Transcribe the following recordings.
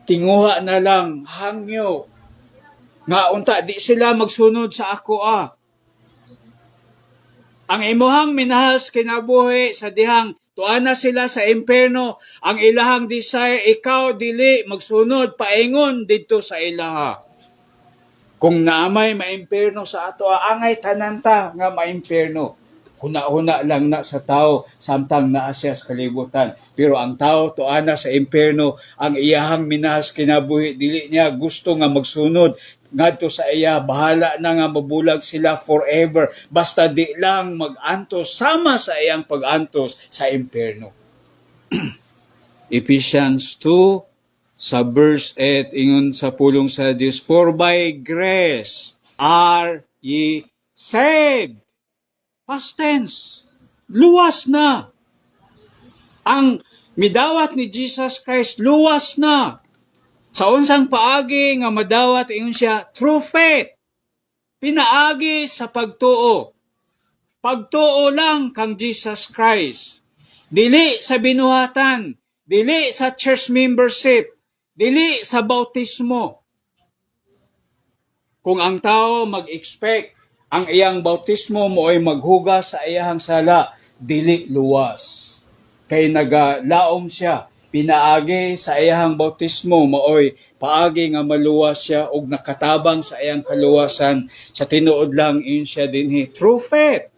tinguha na lang hangyo. Nga unta, di sila magsunod sa ako Ang imuhang minahas kinabuhi sa dihang tuana sila sa impierno, ang ilahang desire, ikaw dili magsunod, paingon dito sa ilaha. Kung naamay maimpierno sa ato, angay tananta nga maimpierno. Huna-huna lang na sa tao, samtang naa siya sa kalibutan. Pero ang tao, tuana sa impierno, ang iyahang minahas kinabuhi, dili niya gusto nga magsunod ngadto sa iya, bahala na nga mabulag sila forever. Basta di lang mag-antos, sama sa iyang pag-antos sa impierno. Ephesians 2, sa verse 8, ingon sa pulong sa Diyos, for by grace are ye saved. Past tense. Luwas na. Ang midawat ni Jesus Christ, luwas na. Sa unsang paagi nga madawat, ingon siya, through faith. Pinaagi sa pagtuo. Pagtuo lang kang Jesus Christ. Dili sa binuhatan. Dili sa church membership. Dili sa bautismo. Kung ang tao mag-expect ang iyang bautismo mo ay maghugas sa iyang sala, dili luwas. Kay nagalaom siya, pinaagi sa iyang bautismo, maoy paagi nga maluwas siya og nakatabang sa iyang kaluwasan, sa tinuod lang in siya dinhi through faith.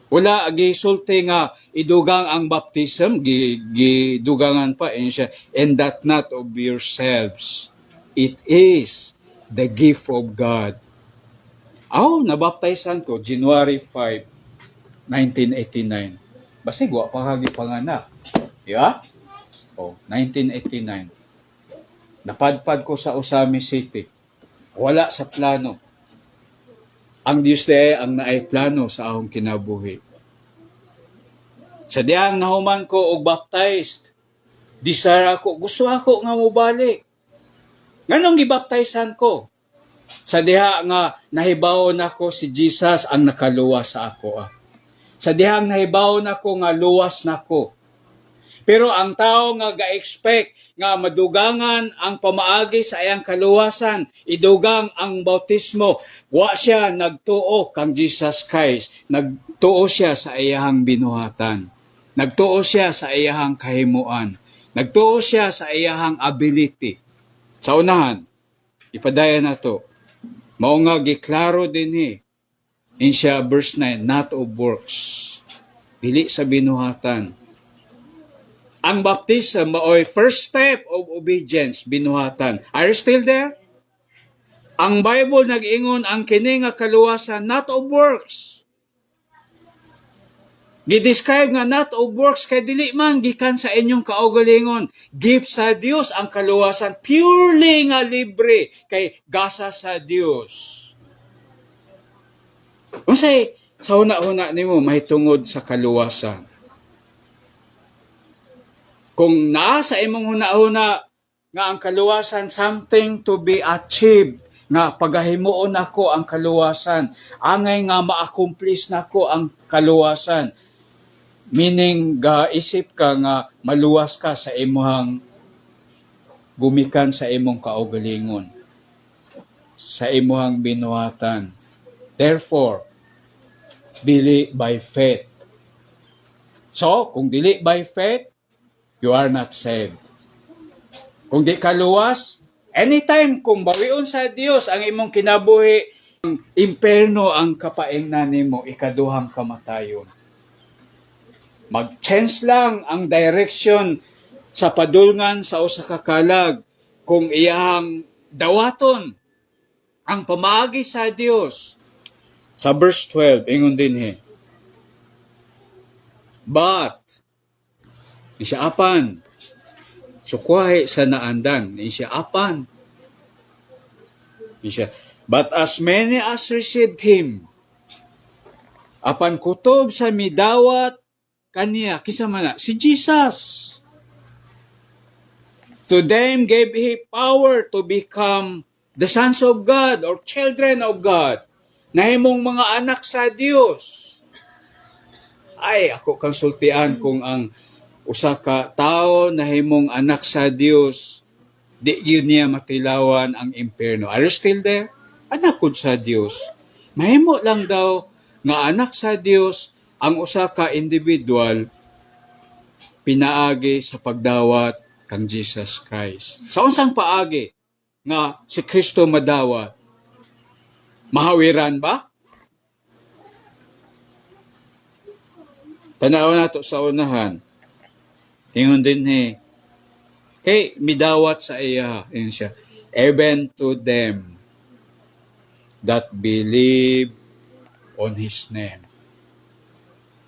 Wala gisulti nga idugang ang baptism, gidugangan pa in siya, and that not of yourselves. It is the gift of God. Nabaptizan ko January 5, 1989. Basta guwa pa kagi panganak. Yeah? 1989. Napadpad ko sa Usami City. Wala sa plano. Ang Diyos day ang naay plano sa akong kinabuhi. Sa diyang nahuman ko og baptized, desire ako, gusto ako nga mubalik. Nganong gibaptizan ko? Sa diha nga nahibaw nako si Jesus ang nakaluwas sa ako. Sa dihang nahibaw nako nga luwas nako. Pero ang tao nga ga-expect nga madugangan ang pamaagi sa iyang kaluwasan, idugang ang bautismo, wa siya nagtuo kang Jesus Christ, nagtuo siya sa iyang binuhatan, nagtuo siya sa iyang kahimuan, nagtuo siya sa iyang ability. Sa unahan, ipadaya na to, mao nga giklaro dinhi in siya verse 9, not of works, dili sa binuhatan. Ang baptism maoy first step of obedience, binuhatan. Are you still there? Ang Bible nag-ingon ang kini nga kaluwasan not of works. Gidescribe nga not of works kay dili man gikan sa inyong kaugalingon. Gift sa Dios ang kaluwasan, purely nga libre kay gasa sa Dios. Unsay sa una-una nimo mahitungod sa kaluwasan? Kung naa sa imong huna-huna nga ang kaluwasan something to be achieved, nga pagahimuon nako ang kaluwasan, angay nga ma-accomplish nako ang kaluwasan, meaning isip ka nga maluwas ka sa imong gumikan sa imong kaugalingon, sa imong binuhatan. Therefore, dili by faith. So, kung dili by faith, you are not saved. Kung di ka luwas, anytime kung bawion sa Dios ang imong kinabuhi, ang imperno ang kapaingnan nimo, ikaduhang kamatayon. Mag-change lang ang direction sa padulngan sa usa ka kalag kung iyang dawaton ang pamaagi sa Dios. Sa verse 12, ingon dinhi, but siya apan, sukwahe sa naandan, siya apan. Siya, but as many as received him, apan kutob sa midawat kaniya, kisa man na, si Jesus. To them gave he power to become the sons of God or children of God, nahimong mga anak sa Dios. Ay, ako kang sultian kung ang usa ka tao nahimong anak sa Dios, Di yun niya matilawan ang impyerno. Are you still there? Anak ko sa Dios. Mahimo lang daw nga anak sa Dios ang usa ka individual pinaagi sa pagdawat kang Jesus Christ. Sa unsang paagi nga si Kristo madawat? Mahawiran ba? Tanaw nato sa unahan. Ingon din kay midawat sa iya, yun siya. Even to them that believe on His name.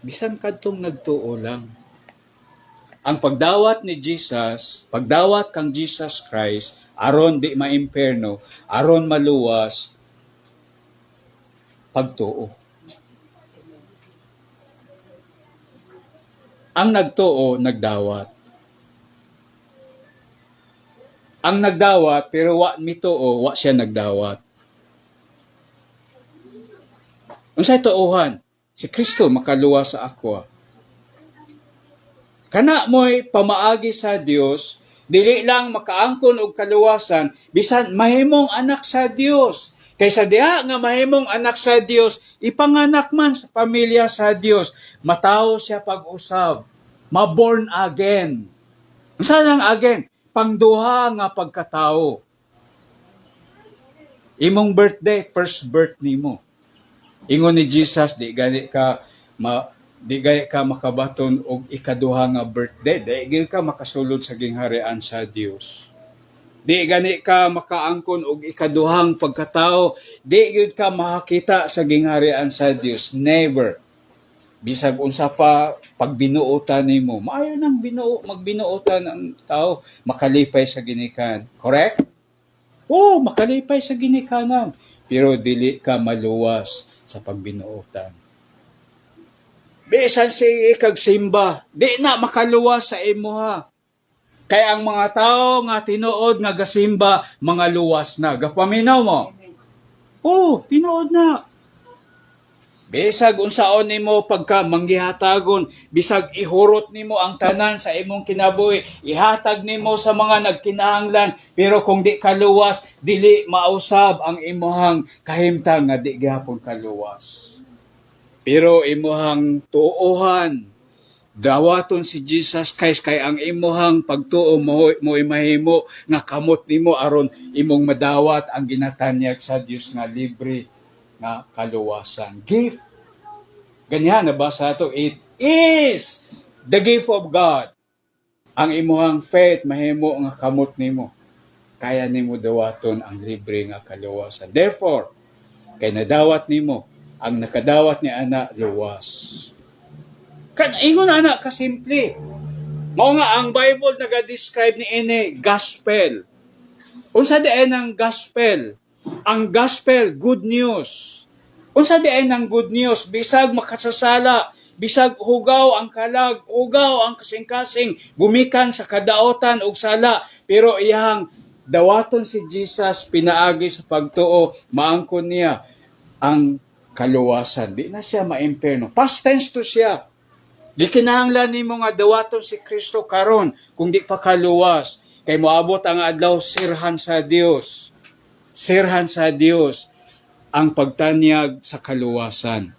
Bisan kadtong nagtuo lang. Ang pagdawat ni Jesus, pagdawat kang Jesus Christ, aron di maimperno, aron maluwas, pagtuo. Ang nagtuo, nagdawat. Ang nagdawat, pero wa mituo, wa siya nagdawat. Unsay tuohan? Si Kristo makaluwas sa ako. Kana mo'y pamaagi sa Dios, dili lang makaangkon og kaluwasan, bisan mahimong anak sa Dios. Kaysa diha nga mahimong anak sa Dios, ipanganak man sa pamilya sa Dios, matawo siya pag-usab, ma-born again. Unsa lang again? Pangduha nga pagkatao. Imong birthday, first birth nimo. Ingon ni Jesus, di gani ka makabaton og ikaduha nga birthday, di gani ka makasulod sa gingharian sa Dios. Di gani ka makaangkon og ikaduhang pagkatao, di gyud ka makakita sa gingharian sa Dios. Never. Bisag unsa pa pagbinuotan nimo, maayo nang magbinuotan ang tao, makalipay sa ginikan. Correct? Oo, makalipay sa ginikanan. Pero dili ka maluwas sa pagbinuotan. Bisan si ikagsimba, di na makaluwas sa imuha. Kaya ang mga tao nga tinuod nga gasimba, mga luwas na. Gapaminaw mo? Oo, tinuod na. Bisag unsaon nimo pagka manggihatagon, bisag ihurot nimo ang tanan sa imong kinabuhi, ihatag nimo sa mga nagkinahanglan, pero kung di kaluwas, dili mausab ang imuhang kahimtang nga di gyapon kaluwas. Pero imuhang tuohan, dawaton si Jesus Christ kay ang imuhang pagtuo mo'y mahimo nga kamot nimo aron imong madawat ang ginatanyag sa Dios nga libre na kaluwasan. Gift. Ganyan, nabasa ito. It is the gift of God. Ang imuhang faith, mahimo nga kamot nimo. Kaya nimo dawaton ang libre nga kaluwasan. Therefore, kay nadawat nimo, ang nakadawat ni ana luwas. Ingon ana kasimple. Mao nga ang Bible naga-describe ni ini gospel. Unsa diay ang gospel? Ang gospel, good news. Unsa diay ang good news? Bisag makasasala, bisag hugaw ang kalag, hugaw ang kasing-kasing, gumikan sa kadaotan ug sala, pero iyang dawaton si Jesus pinaagi sa pagtuo, maangkon niya ang kaluwasan. Di na siya maimperno. Past tense to siya. Di kinahanglan nimo nga dawaton si Kristo karon kung di pa kaluwas. Kay moabot ang adlaw sirhan sa Dios. Sirhan sa Dios ang pagtanyag sa kaluwasan.